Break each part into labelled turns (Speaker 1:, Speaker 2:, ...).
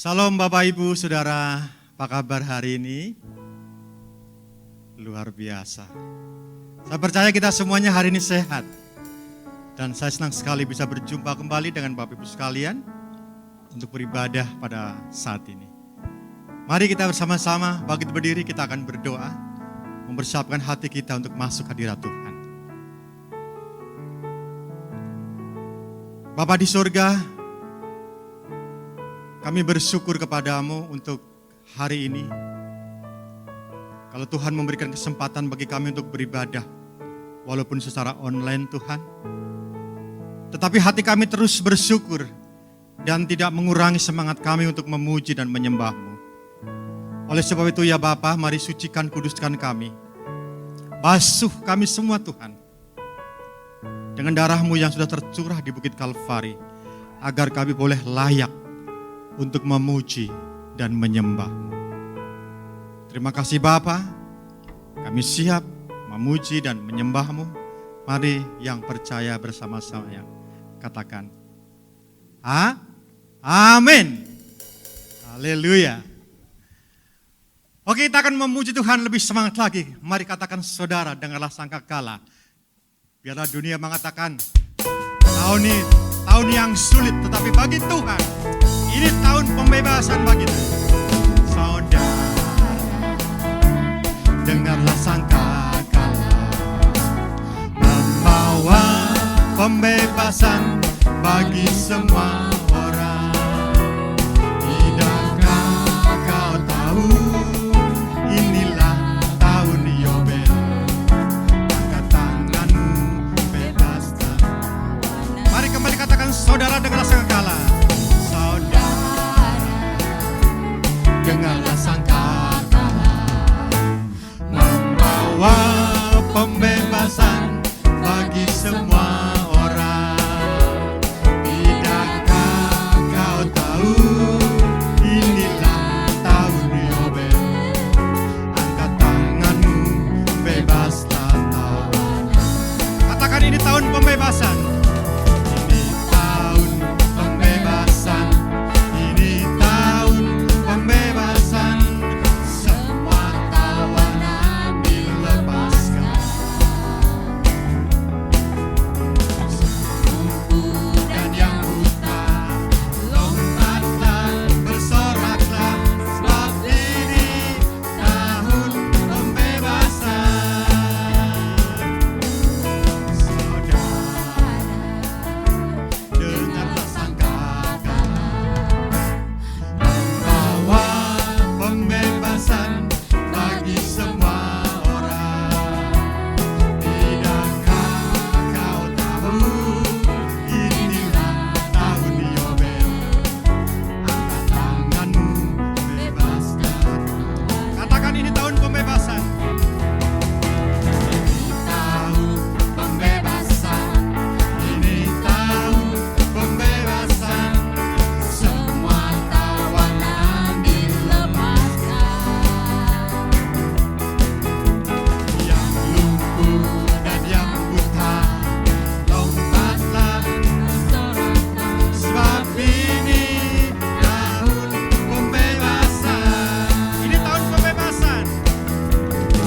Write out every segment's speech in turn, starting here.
Speaker 1: Salam Bapak Ibu Saudara, apa kabar hari ini? Luar biasa. Saya percaya kita semuanya hari ini sehat. Dan saya senang sekali bisa berjumpa kembali dengan Bapak Ibu sekalian untuk beribadah pada saat ini. Mari kita bersama-sama, bangkit berdiri, kita akan berdoa, mempersiapkan hati kita untuk masuk hadirat Tuhan. Bapa di surga, kami bersyukur kepadamu untuk hari ini. Kalau Tuhan memberikan kesempatan bagi kami untuk beribadah, walaupun secara online Tuhan. Tetapi hati kami terus bersyukur dan tidak mengurangi semangat kami untuk memuji dan menyembah-Mu. Oleh sebab itu ya Bapa, mari sucikan, kuduskan kami. Basuh kami semua Tuhan. Dengan darah-Mu yang sudah tercurah di Bukit Kalvari, agar kami boleh layak untuk memuji dan menyembah-Mu. Terima kasih Bapa, kami siap memuji dan menyembah-Mu. Mari yang percaya bersama-sama yang katakan, amin. Haleluya. Oke, kita akan memuji Tuhan lebih semangat lagi. Mari katakan saudara, dengarlah sangkakala. Biarlah dunia mengatakan, tahun ini tahun yang sulit, tetapi bagi Tuhan, ini tahun pembebasan bagi kita. Saudara, dengarlah sangkakala membawa pembebasan bagi semua orang. Tidakkah kau tahu, inilah tahun Yobel. Angkat tanganmu, bebaskan. Mari kembali katakan saudara, dengarlah sangkakala. Dengarlah sangkakala membawa pembebasan bagi semua orang. Tidakkah kau tahu, inilah tahun Yobel. Angkat tanganmu, bebaslah tawanan. Katakan ini tahun pembebasan. Ini tahun pembebasan. Ini tahun pembebasan. Semua tawanan dilepaskan. Dan yang buta, lompatlah, bersoraklah, sebab ini tahun pembebasan. Saudara, dengarlah sangkakala membawa pembebasan bagi semua orang. Tidakkah kau tahu, inilah tahun Yobel. Angkat tanganmu, bebaskan. Katakan ini tahun pembebasan. Ini tahun pembebasan. Ini tahun pembebasan. Semua tawanan dilepaskan. Yang lumpuh dan yang buta, lompatlah, sebab ini tahun pembebasan. Ini tahun pembebasan.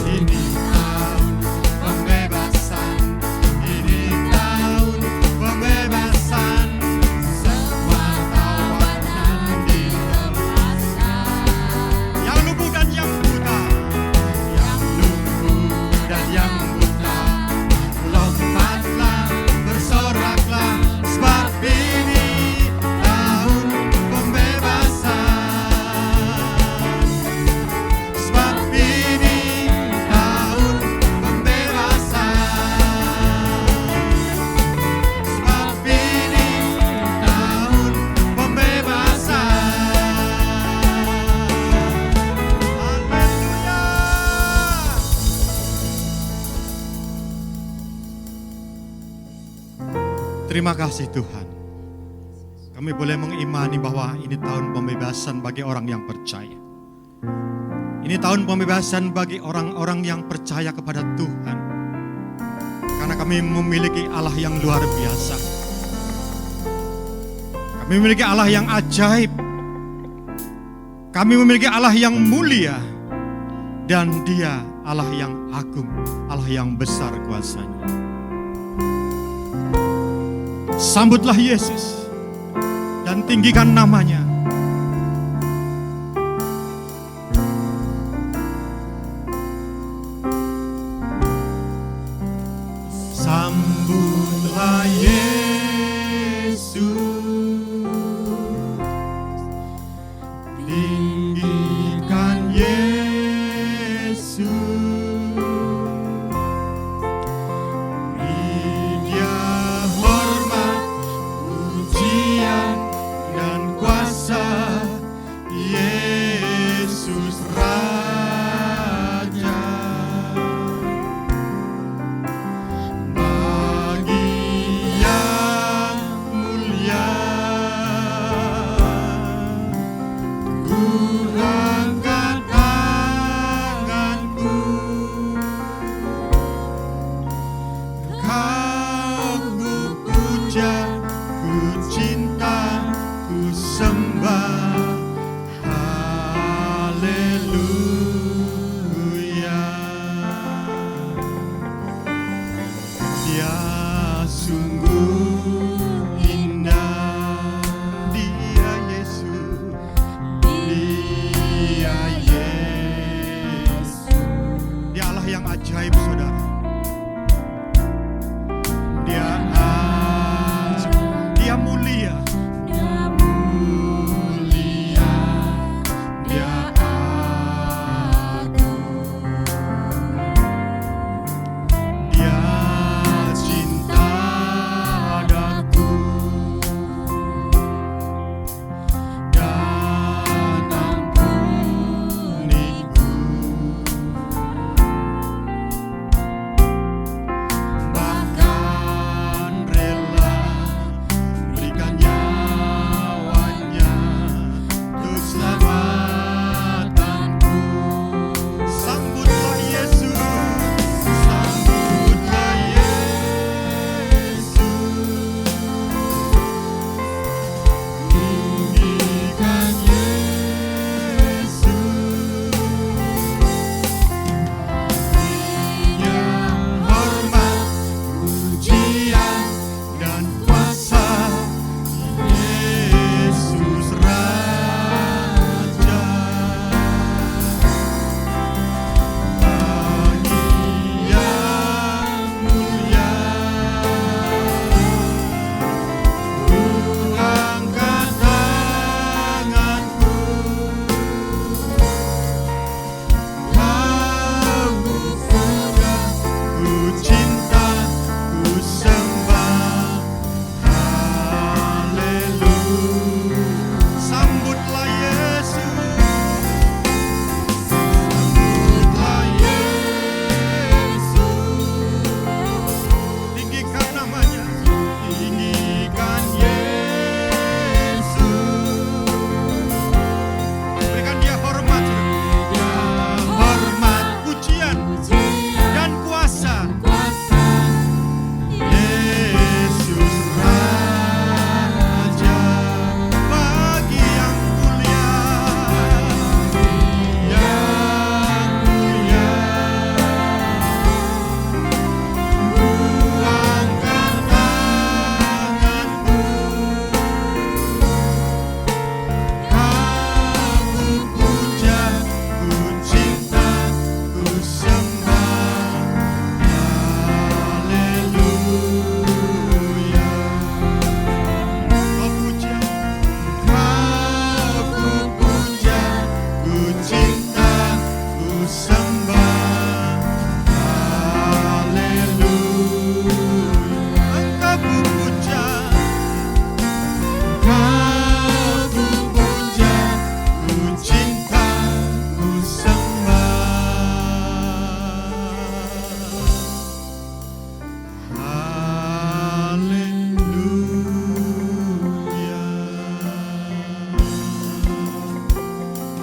Speaker 1: Ini tahun pembebasan. Ini tahun pembebasan. Semua tawanan dilepaskan. Yang lumpuh dan yang buta, yang lumpuh dan yang buta, lompatlah, bersoraklah, sebab ini tahun pembebasan. Sebab ini tahun pembebasan. Sebab ini tahun pembebasan. Haleluya. Terima kasih Tuhan. Kami boleh mengimani bahwa ini tahun pembebasan bagi orang yang percaya. Ini tahun pembebasan bagi orang-orang yang percaya kepada Tuhan. Karena kami memiliki Allah yang luar biasa. Kami memiliki Allah yang ajaib. Kami memiliki Allah yang mulia, dan Dia Allah yang agung, Allah yang besar kuasanya. Sambutlah Yesus dan tinggikan namanya. Sambutlah Yesus, tinggikan Yesus, beri Dia hormat, pujian dan kuasa. Yesus Raja, bagi yang mulia, ku angkat tanganku, Kau ku puja, ku cinta, ku sembah. Haleluya. Dia sungguh indah, Dia Yesus, Dia Yesus. Dia Allah yang ajaib, saudara. Dia ajaib, Dia mulia, Dia mulia, Dia agung, Dia cinta daku dan ampuniku, bahkan rela berikan nyawanya untuk selamatanku. Sambutlah Yesus, sambutlah Yesus, tinggikan Yesus, berinya hormat, pujian dan kuasa. Yesus Raja, bagi yang mulia, ku angkat tanganku, Kau ku puja, ku cinta, ku sembah. Haleluya. Sambutlah Yesus, sambutlah Yesus, tinggikan namanya, tinggikan Yesus, berikan Dia hormat, Dia hormat, pujian dan kuasa. Yesus Raja, bagi yang mulia, ku angkat tanganku, Kau ku puja, ku cinta, ku sembah. Haleluya. Kau puja, Kau ku puja, ku cinta, ku sembah. Haleluya. Engkau ku puja, Kau ku puja, ku cinta, ku sembah. Haleluya.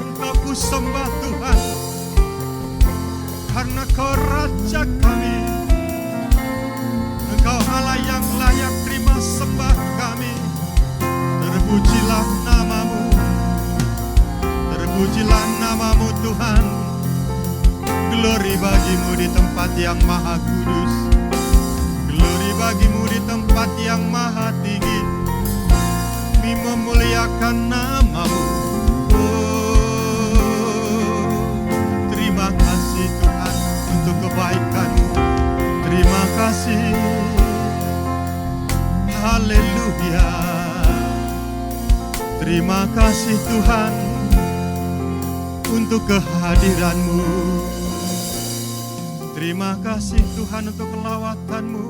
Speaker 1: Engkau ku sembah Tuhan, karena Kau Raja kami. Engkau Allah yang layak terima sembah kami. Terpujilah namamu, Pujilah namamu Tuhan. Glory bagimu di tempat yang maha kudus. Glory bagimu di tempat yang maha tinggi. Kami memuliakan namamu. Terima kasih Tuhan untuk kebaikan-Mu. Terima kasih. Haleluya. Terima kasih Tuhan untuk kehadiran-Mu. Terima kasih Tuhan untuk kelawatan-Mu.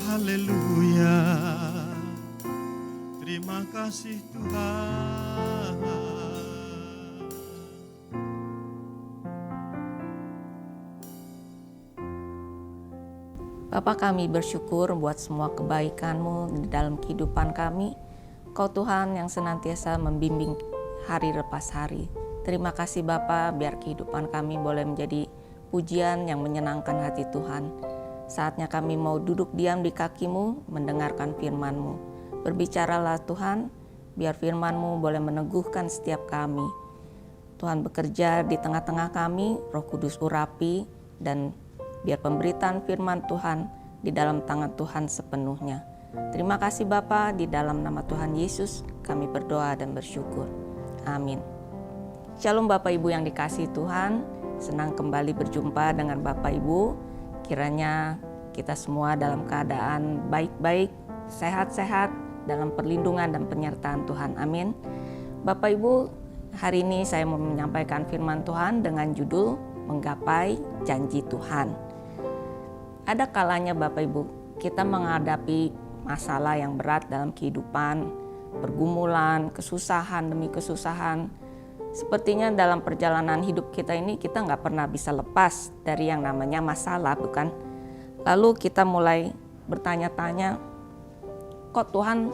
Speaker 1: Haleluya. Terima kasih Tuhan.
Speaker 2: Bapa, kami bersyukur buat semua kebaikan-Mu di dalam kehidupan kami. Kau Tuhan yang senantiasa membimbing hari lepas hari. Terima kasih Bapa, biar kehidupan kami boleh menjadi pujian yang menyenangkan hati Tuhan. Saatnya kami mau duduk diam di kaki-Mu, mendengarkan firman-Mu. Berbicaralah Tuhan, biar firman-Mu boleh meneguhkan setiap kami. Tuhan bekerja di tengah-tengah kami, Roh Kudus urapi, dan biar pemberitaan firman Tuhan di dalam tangan Tuhan sepenuhnya. Terima kasih Bapa, di dalam nama Tuhan Yesus kami berdoa dan bersyukur. Amin. Shalom Bapak Ibu yang dikasihi Tuhan, senang kembali berjumpa dengan Bapak Ibu. Kiranya kita semua dalam keadaan baik-baik, sehat-sehat, dalam perlindungan dan penyertaan Tuhan. Amin. Bapak Ibu, hari ini saya mau menyampaikan firman Tuhan dengan judul Menggapai Janji Tuhan. Ada kalanya Bapak Ibu, kita menghadapi masalah yang berat dalam kehidupan, pergumulan, kesusahan demi kesusahan. Sepertinya dalam perjalanan hidup kita ini kita nggak pernah bisa lepas dari yang namanya masalah, bukan? Lalu kita mulai bertanya-tanya, kok Tuhan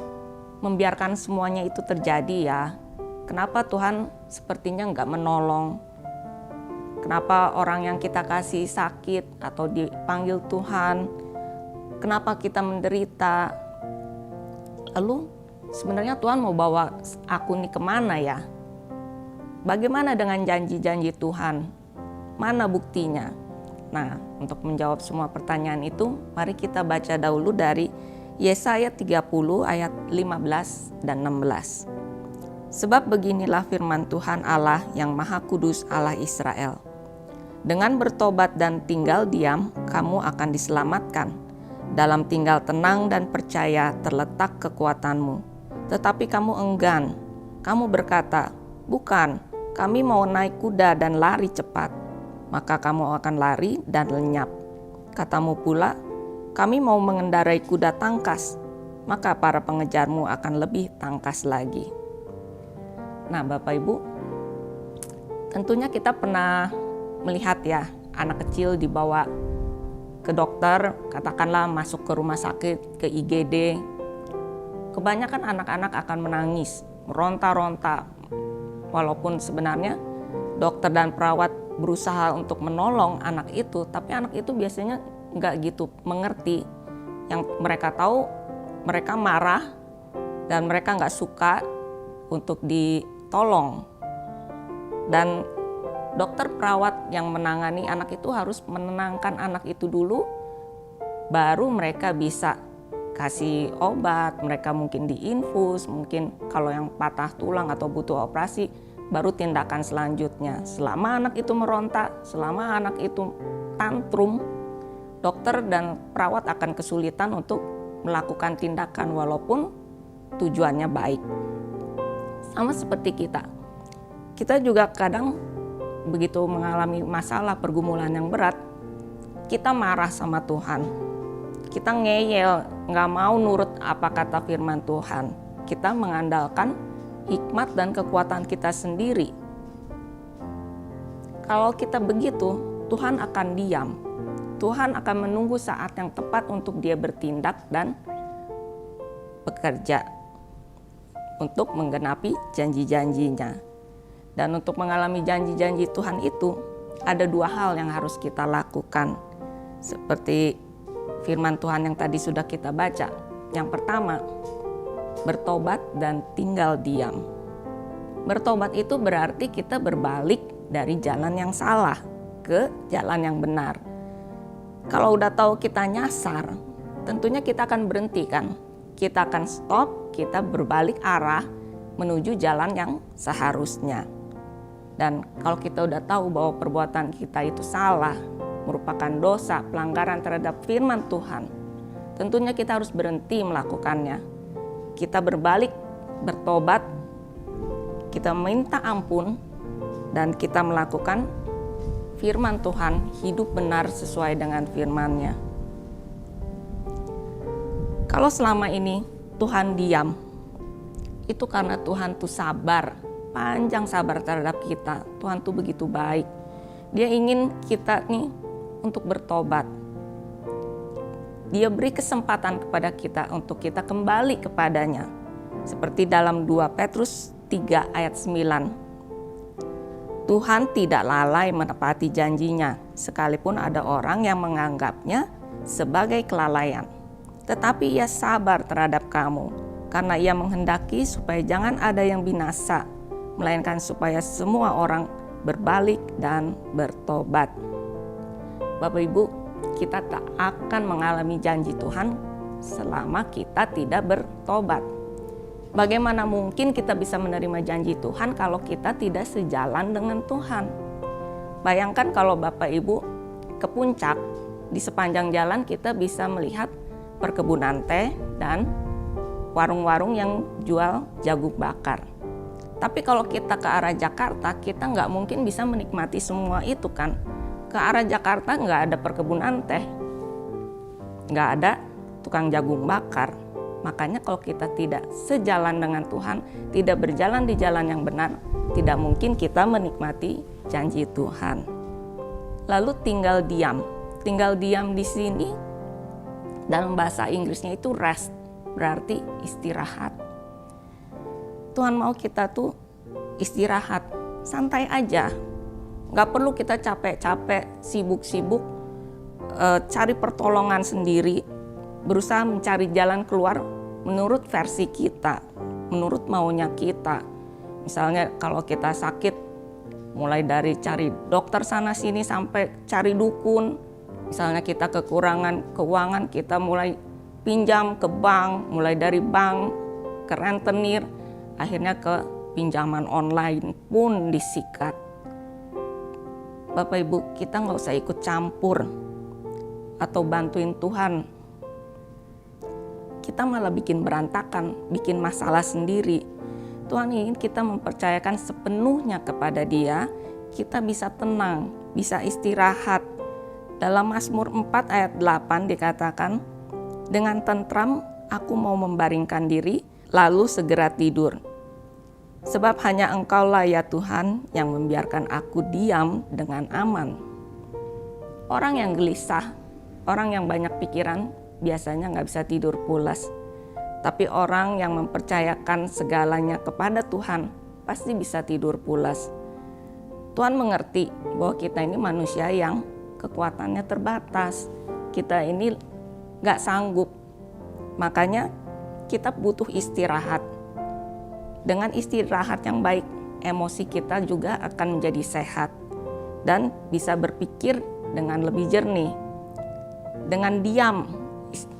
Speaker 2: membiarkan semuanya itu terjadi ya? Kenapa Tuhan sepertinya nggak menolong? Kenapa orang yang kita kasih sakit atau dipanggil Tuhan? Kenapa kita menderita? Lalu sebenarnya Tuhan mau bawa aku nih kemana ya? Bagaimana dengan janji-janji Tuhan? Mana buktinya? Nah, untuk menjawab semua pertanyaan itu, mari kita baca dahulu dari Yesaya 30 ayat 15 dan 16. Sebab beginilah firman Tuhan Allah yang Maha Kudus, Allah Israel. Dengan bertobat dan tinggal diam, kamu akan diselamatkan. Dalam tinggal tenang dan percaya terletak kekuatanmu. Tetapi kamu enggan. Kamu berkata, bukan, kami mau naik kuda dan lari cepat. Maka kamu akan lari dan lenyap. Katamu pula, kami mau mengendarai kuda tangkas. Maka para pengejarmu akan lebih tangkas lagi. Nah Bapak Ibu, tentunya kita pernah melihat ya, anak kecil dibawa ke dokter, katakanlah masuk ke rumah sakit, ke IGD. Kebanyakan anak-anak akan menangis, meronta-ronta. Walaupun sebenarnya dokter dan perawat berusaha untuk menolong anak itu, tapi anak itu biasanya nggak gitu mengerti. Yang mereka tahu, mereka marah dan mereka nggak suka untuk ditolong. Dan dokter perawat yang menangani anak itu harus menenangkan anak itu dulu, baru mereka bisa kasih obat, mereka mungkin diinfus, mungkin kalau yang patah tulang atau butuh operasi, baru tindakan selanjutnya. Selama anak itu meronta, selama anak itu tantrum, dokter dan perawat akan kesulitan untuk melakukan tindakan walaupun tujuannya baik. Sama seperti kita. Kita juga kadang begitu mengalami masalah pergumulan yang berat, kita marah sama Tuhan. Kita ngeyel, gak mau nurut apa kata firman Tuhan. Kita mengandalkan hikmat dan kekuatan kita sendiri. Kalau kita begitu, Tuhan akan diam. Tuhan akan menunggu saat yang tepat untuk Dia bertindak dan bekerja untuk menggenapi janji-janjinya. Dan untuk mengalami janji-janji Tuhan itu, ada dua hal yang harus kita lakukan. Seperti firman Tuhan yang tadi sudah kita baca. Yang pertama, bertobat dan tinggal diam. Bertobat itu berarti kita berbalik dari jalan yang salah ke jalan yang benar. Kalau udah tahu kita nyasar, tentunya kita akan berhenti kan. Kita akan stop, kita berbalik arah menuju jalan yang seharusnya. Dan kalau kita udah tahu bahwa perbuatan kita itu salah, merupakan dosa, pelanggaran terhadap firman Tuhan, tentunya kita harus berhenti melakukannya. Kita berbalik, bertobat, kita minta ampun, dan kita melakukan firman Tuhan, hidup benar sesuai dengan firman-Nya. Kalau selama ini Tuhan diam, itu karena Tuhan tuh sabar, panjang sabar terhadap kita. Tuhan tuh begitu baik. Dia ingin kita nih untuk bertobat. Dia beri kesempatan kepada kita untuk kita kembali kepadanya. Seperti dalam 2 Petrus 3 ayat 9. Tuhan tidak lalai menepati janjinya, sekalipun ada orang yang menganggapnya sebagai kelalaian. Tetapi Ia sabar terhadap kamu, karena Ia menghendaki supaya jangan ada yang binasa, melainkan supaya semua orang berbalik dan bertobat. Bapak Ibu, kita tak akan mengalami janji Tuhan selama kita tidak bertobat. Bagaimana mungkin kita bisa menerima janji Tuhan kalau kita tidak sejalan dengan Tuhan? Bayangkan kalau Bapak Ibu ke puncak, di sepanjang jalan kita bisa melihat perkebunan teh dan warung-warung yang jual jagung bakar. Tapi kalau kita ke arah Jakarta, kita nggak mungkin bisa menikmati semua itu kan. Ke arah Jakarta nggak ada perkebunan teh, nggak ada tukang jagung bakar. Makanya kalau kita tidak sejalan dengan Tuhan, tidak berjalan di jalan yang benar, tidak mungkin kita menikmati janji Tuhan. Lalu tinggal diam. Tinggal diam di sini dalam bahasa Inggrisnya itu rest, berarti istirahat. Tuhan mau kita tuh istirahat, santai aja. Gak perlu kita capek-capek, sibuk-sibuk, cari pertolongan sendiri, berusaha mencari jalan keluar menurut versi kita, menurut maunya kita. Misalnya kalau kita sakit, mulai dari cari dokter sana sini sampai cari dukun. Misalnya kita kekurangan keuangan, kita mulai pinjam ke bank, mulai dari bank ke rentenir, akhirnya ke pinjaman online pun disikat. Bapak Ibu, kita nggak usah ikut campur atau bantuin Tuhan. Kita malah bikin berantakan, bikin masalah sendiri. Tuhan ingin kita mempercayakan sepenuhnya kepada Dia, kita bisa tenang, bisa istirahat. Dalam Mazmur 4 ayat 8 dikatakan, dengan tentram aku mau membaringkan diri, lalu segera tidur. Sebab hanya Engkaulah ya Tuhan yang membiarkan aku diam dengan aman. Orang yang gelisah, orang yang banyak pikiran, biasanya nggak bisa tidur pulas. Tapi orang yang mempercayakan segalanya kepada Tuhan pasti bisa tidur pulas. Tuhan mengerti bahwa kita ini manusia yang kekuatannya terbatas. Kita ini nggak sanggup. Makanya kita butuh istirahat. Dengan istirahat yang baik, emosi kita juga akan menjadi sehat dan bisa berpikir dengan lebih jernih. Dengan diam,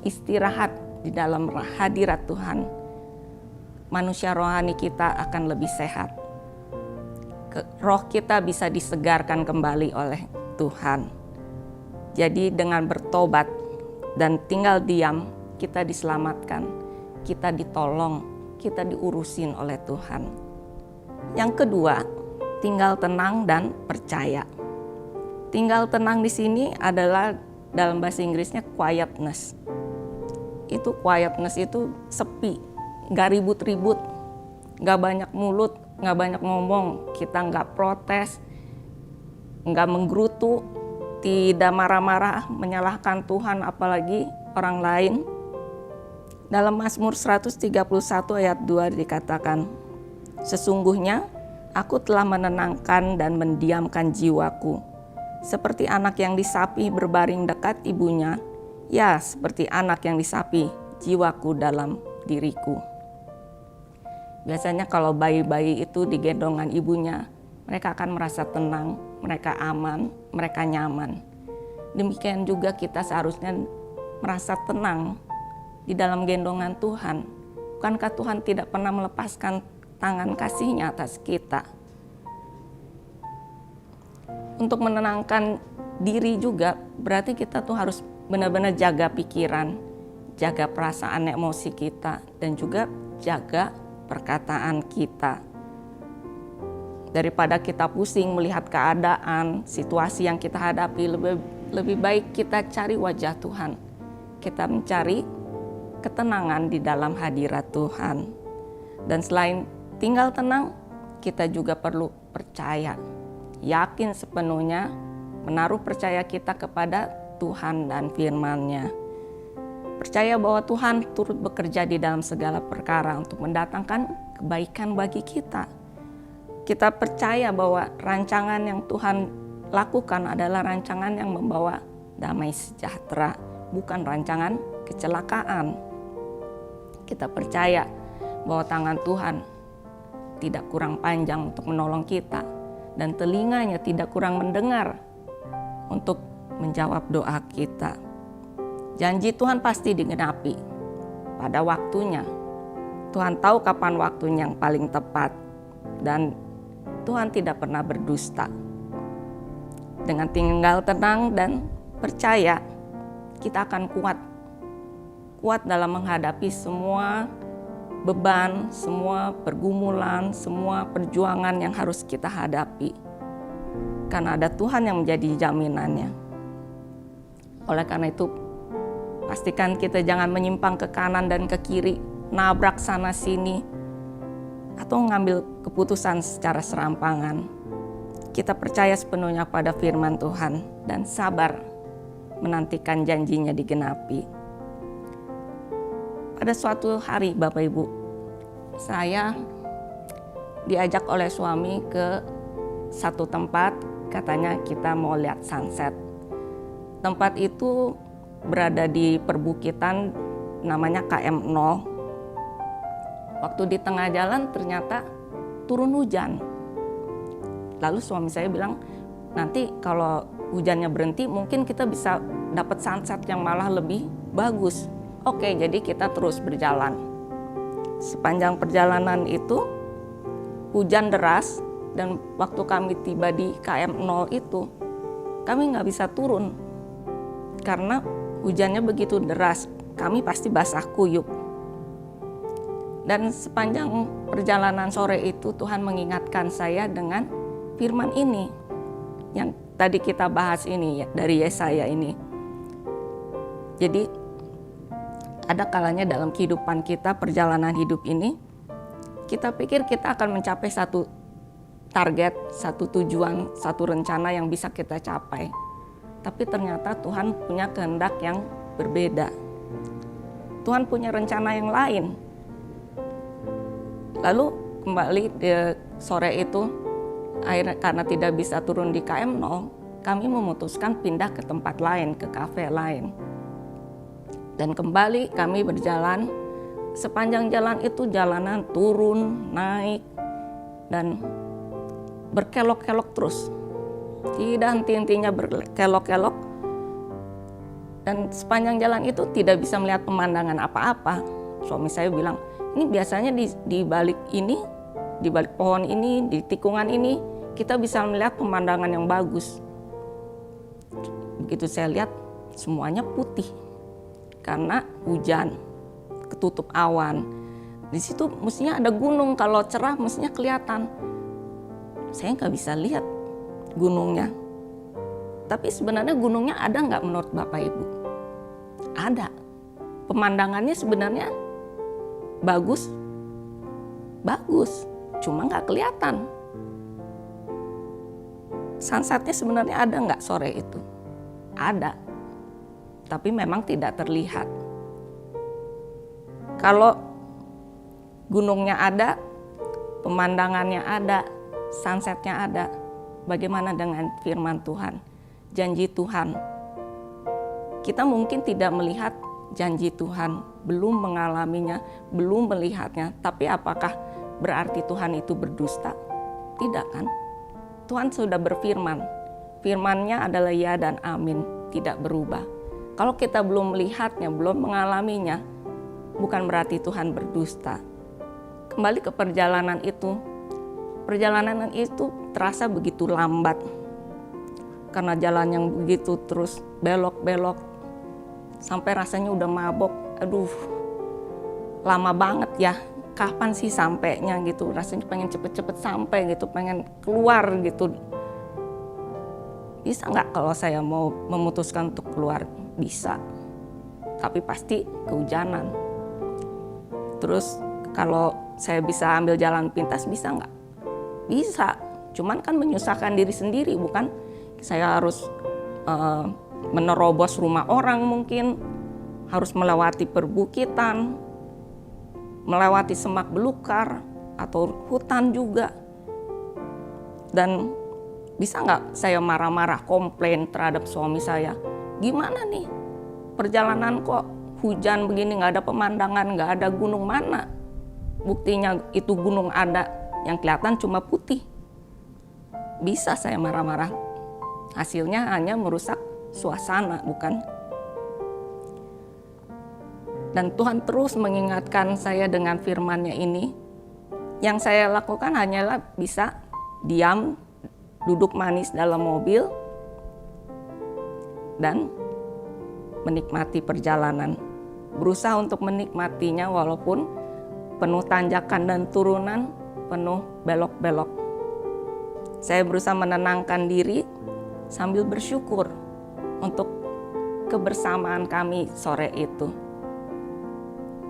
Speaker 2: istirahat di dalam hadirat Tuhan, manusia rohani kita akan lebih sehat. Roh kita bisa disegarkan kembali oleh Tuhan. Jadi dengan bertobat dan tinggal diam, kita diselamatkan, kita ditolong, kita diurusin oleh Tuhan. Yang kedua, tinggal tenang dan percaya. Tinggal tenang di sini adalah dalam bahasa Inggrisnya quietness. Quietness itu sepi, gak ribut-ribut, gak banyak mulut, gak banyak ngomong, kita gak protes, gak menggerutu, tidak marah-marah menyalahkan Tuhan apalagi orang lain. Dalam Mazmur 131 ayat 2 dikatakan, sesungguhnya aku telah menenangkan dan mendiamkan jiwaku, seperti anak yang disapi berbaring dekat ibunya. Ya, seperti anak yang disapi, jiwaku dalam diriku. Biasanya kalau bayi-bayi itu digendongan ibunya, mereka akan merasa tenang, mereka aman, mereka nyaman. Demikian juga kita seharusnya merasa tenang di dalam gendongan Tuhan. Bukankah Tuhan tidak pernah melepaskan tangan kasih-Nya atas kita? Untuk menenangkan diri juga, berarti kita tuh harus benar-benar jaga pikiran, jaga perasaan emosi kita, dan juga jaga perkataan kita. Daripada kita pusing melihat keadaan, situasi yang kita hadapi, lebih baik kita cari wajah Tuhan. Kita mencari ketenangan di dalam hadirat Tuhan. Dan selain tinggal tenang, kita juga perlu percaya, yakin sepenuhnya, menaruh percaya kita kepada Tuhan dan firman-Nya. Percaya bahwa Tuhan turut bekerja di dalam segala perkara untuk mendatangkan kebaikan bagi kita. Kita percaya bahwa rancangan yang Tuhan lakukan adalah rancangan yang membawa damai sejahtera, bukan rancangan kecelakaan. Kita percaya bahwa tangan Tuhan tidak kurang panjang untuk menolong kita, dan telinganya tidak kurang mendengar untuk menjawab doa kita. Janji Tuhan pasti digenapi pada waktunya. Tuhan tahu kapan waktunya yang paling tepat, dan Tuhan tidak pernah berdusta. Dengan tinggal tenang dan percaya, kita akan kuat dalam menghadapi semua beban, semua pergumulan, semua perjuangan yang harus kita hadapi. Karena ada Tuhan yang menjadi jaminannya. Oleh karena itu, pastikan kita jangan menyimpang ke kanan dan ke kiri, nabrak sana sini, atau mengambil keputusan secara serampangan. Kita percaya sepenuhnya pada firman Tuhan dan sabar menantikan janjinya digenapi. Pada suatu hari, Bapak Ibu, saya diajak oleh suami ke satu tempat, katanya kita mau lihat sunset. Tempat itu berada di perbukitan namanya KM0. Waktu di tengah jalan ternyata turun hujan. Lalu suami saya bilang, nanti kalau hujannya berhenti mungkin kita bisa dapat sunset yang malah lebih bagus. Oke, jadi kita terus berjalan. Sepanjang perjalanan itu hujan deras, dan waktu kami tiba di KM0 itu kami nggak bisa turun karena hujannya begitu deras, kami pasti basah kuyup. Dan sepanjang perjalanan sore itu Tuhan mengingatkan saya dengan firman ini yang tadi kita bahas ini ya, dari Yesaya ini. Jadi ada kalanya dalam kehidupan kita, perjalanan hidup ini, kita pikir kita akan mencapai satu target, satu tujuan, satu rencana yang bisa kita capai. Tapi ternyata Tuhan punya kehendak yang berbeda. Tuhan punya rencana yang lain. Lalu kembali di sore itu, karena tidak bisa turun di KM0, kami memutuskan pindah ke tempat lain, ke kafe lain. Dan kembali kami berjalan, sepanjang jalan itu jalanan turun, naik, dan berkelok-kelok terus. Tidak henti-hentinya berkelok-kelok. Dan sepanjang jalan itu tidak bisa melihat pemandangan apa-apa. Suami saya bilang, ini biasanya di balik ini, di balik pohon ini, di tikungan ini, kita bisa melihat pemandangan yang bagus. Begitu saya lihat, semuanya putih. Karena hujan, ketutup awan. Di situ mestinya ada gunung, kalau cerah mestinya kelihatan. Saya nggak bisa lihat gunungnya. Tapi sebenarnya gunungnya ada nggak menurut Bapak Ibu? Ada. Pemandangannya sebenarnya bagus, cuma nggak kelihatan. Sunsetnya sebenarnya ada nggak sore itu? Ada, tapi memang tidak terlihat. Kalau gunungnya ada, pemandangannya ada, sunsetnya ada, bagaimana dengan firman Tuhan, janji Tuhan? Kita mungkin tidak melihat janji Tuhan, belum mengalaminya, belum melihatnya, tapi apakah berarti Tuhan itu berdusta? Tidak kan? Tuhan sudah berfirman. Firman-Nya adalah ya dan amin, tidak berubah. Kalau kita belum melihatnya, belum mengalaminya, bukan berarti Tuhan berdusta. Kembali ke perjalanan itu. Perjalanan itu terasa begitu lambat. Karena jalan yang begitu terus belok-belok. Sampai rasanya udah mabok. Aduh, lama banget ya. Kapan sih sampainya gitu. Rasanya pengen cepet-cepet sampai gitu. Pengen keluar gitu. Bisa nggak kalau saya mau memutuskan untuk keluar? Bisa. Tapi pasti kehujanan. Terus kalau saya bisa ambil jalan pintas, bisa nggak? Bisa. Cuman kan menyusahkan diri sendiri, bukan? Saya harus menerobos rumah orang mungkin. Harus melewati perbukitan. Melewati semak belukar. Atau hutan juga. Dan bisa nggak saya marah-marah, komplain terhadap suami saya? Gimana nih? Perjalanan kok hujan begini, nggak ada pemandangan, nggak ada gunung, mana? Buktinya itu gunung ada, yang kelihatan cuma putih. Bisa saya marah-marah. Hasilnya hanya merusak suasana, bukan? Dan Tuhan terus mengingatkan saya dengan firman-Nya ini. Yang saya lakukan hanyalah bisa diam, duduk manis dalam mobil, dan menikmati perjalanan. Berusaha untuk menikmatinya walaupun penuh tanjakan dan turunan, penuh belok-belok. Saya berusaha menenangkan diri sambil bersyukur untuk kebersamaan kami sore itu.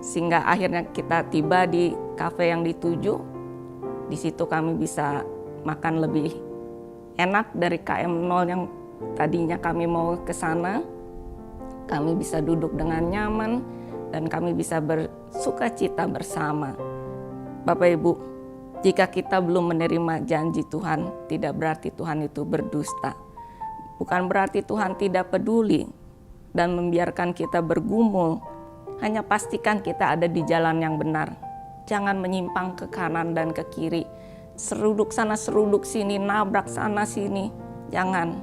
Speaker 2: Sehingga akhirnya kita tiba di kafe yang dituju. Di situ kami bisa makan lebih enak dari KM0 yang tadinya kami mau ke sana. Kami bisa duduk dengan nyaman dan kami bisa bersukacita bersama. Bapak Ibu, jika kita belum menerima janji Tuhan, tidak berarti Tuhan itu berdusta. Bukan berarti Tuhan tidak peduli dan membiarkan kita bergumul. Hanya pastikan kita ada di jalan yang benar. Jangan menyimpang ke kanan dan ke kiri. Seruduk sana, seruduk sini, nabrak sana sini. Jangan.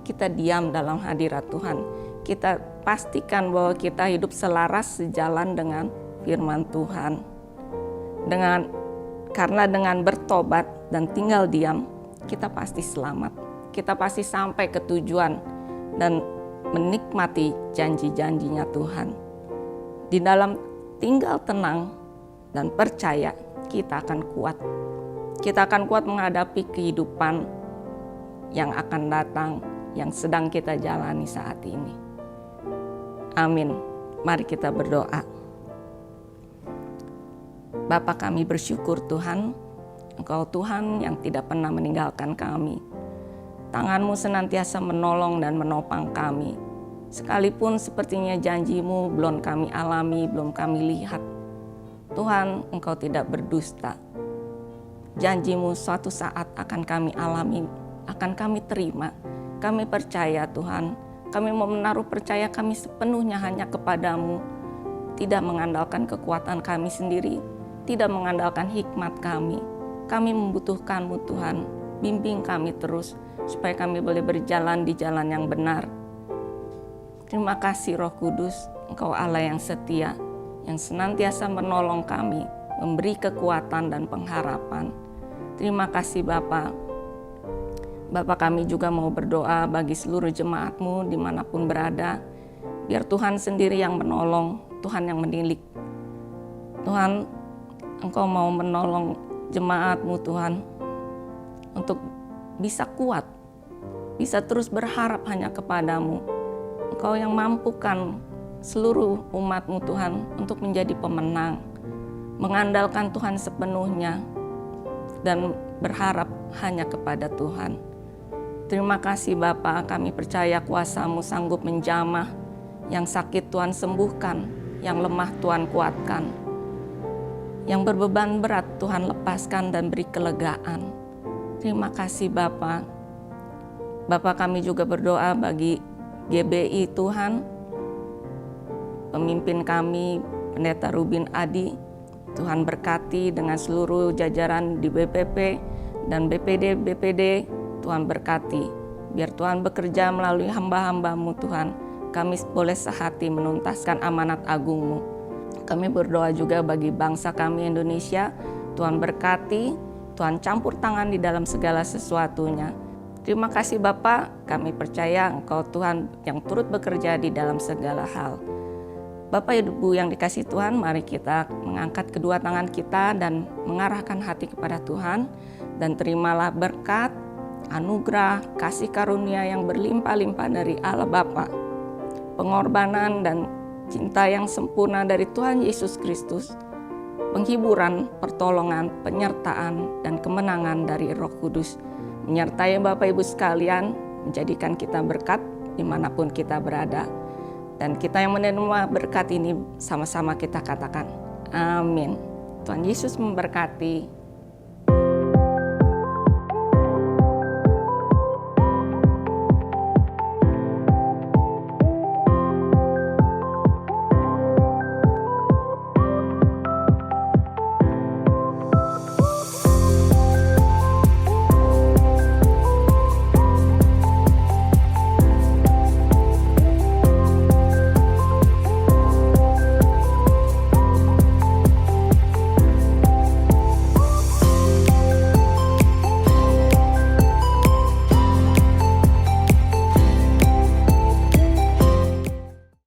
Speaker 2: Kita diam dalam hadirat Tuhan. Kita pastikan bahwa kita hidup selaras sejalan dengan firman Tuhan. Karena dengan bertobat dan tinggal diam, kita pasti selamat. Kita pasti sampai ke tujuan dan menikmati janji-janjinya Tuhan. Di dalam tinggal tenang dan percaya, kita akan kuat. Kita akan kuat menghadapi kehidupan yang akan datang, yang sedang kita jalani saat ini. Amin. Mari kita berdoa. Bapa, kami bersyukur Tuhan, Engkau Tuhan yang tidak pernah meninggalkan kami. Tangan-Mu senantiasa menolong dan menopang kami. Sekalipun sepertinya janji-Mu belum kami alami, belum kami lihat. Tuhan, Engkau tidak berdusta. Janji-Mu suatu saat akan kami alami, akan kami terima. Kami percaya Tuhan, kami mau menaruh percaya kami sepenuhnya hanya kepada-Mu. Tidak mengandalkan kekuatan kami sendiri, tidak mengandalkan hikmat kami. Kami membutuhkan-Mu Tuhan, bimbing kami terus supaya kami boleh berjalan di jalan yang benar. Terima kasih Roh Kudus, Engkau Allah yang setia, yang senantiasa menolong kami, memberi kekuatan dan pengharapan. Terima kasih Bapa. Bapa, kami juga mau berdoa bagi seluruh jemaat-Mu dimanapun berada. Biar Tuhan sendiri yang menolong, Tuhan yang menilik. Tuhan, Engkau mau menolong jemaat-Mu Tuhan, untuk bisa kuat, bisa terus berharap hanya kepada-Mu. Engkau yang mampukan seluruh umat-Mu Tuhan untuk menjadi pemenang, mengandalkan Tuhan sepenuhnya, dan berharap hanya kepada Tuhan. Terima kasih Bapa, kami percaya kuasa-Mu sanggup menjamah, yang sakit Tuhan sembuhkan, yang lemah Tuhan kuatkan, yang berbeban berat Tuhan lepaskan dan beri kelegaan. Terima kasih Bapa. Bapa, kami juga berdoa bagi GBI Tuhan, pemimpin kami Pendeta Rubin Adi. Tuhan berkati dengan seluruh jajaran di BPP dan BPD. Tuhan berkati. Biar Tuhan bekerja melalui hamba-hamba-Mu Tuhan. Kami boleh sehati menuntaskan amanat agung-Mu. Kami berdoa juga bagi bangsa kami Indonesia. Tuhan berkati, Tuhan campur tangan di dalam segala sesuatunya. Terima kasih Bapak, kami percaya Engkau Tuhan yang turut bekerja di dalam segala hal. Bapak Ibu yang dikasih Tuhan, mari kita mengangkat kedua tangan kita dan mengarahkan hati kepada Tuhan. Dan terimalah berkat, anugerah, kasih karunia yang berlimpah-limpah dari Allah Bapa, pengorbanan dan cinta yang sempurna dari Tuhan Yesus Kristus, penghiburan, pertolongan, penyertaan, dan kemenangan dari Roh Kudus menyertai Bapak Ibu sekalian, menjadikan kita berkat dimanapun kita berada. Dan kita yang menerima berkat ini sama-sama kita katakan, amin. Tuhan Yesus memberkati.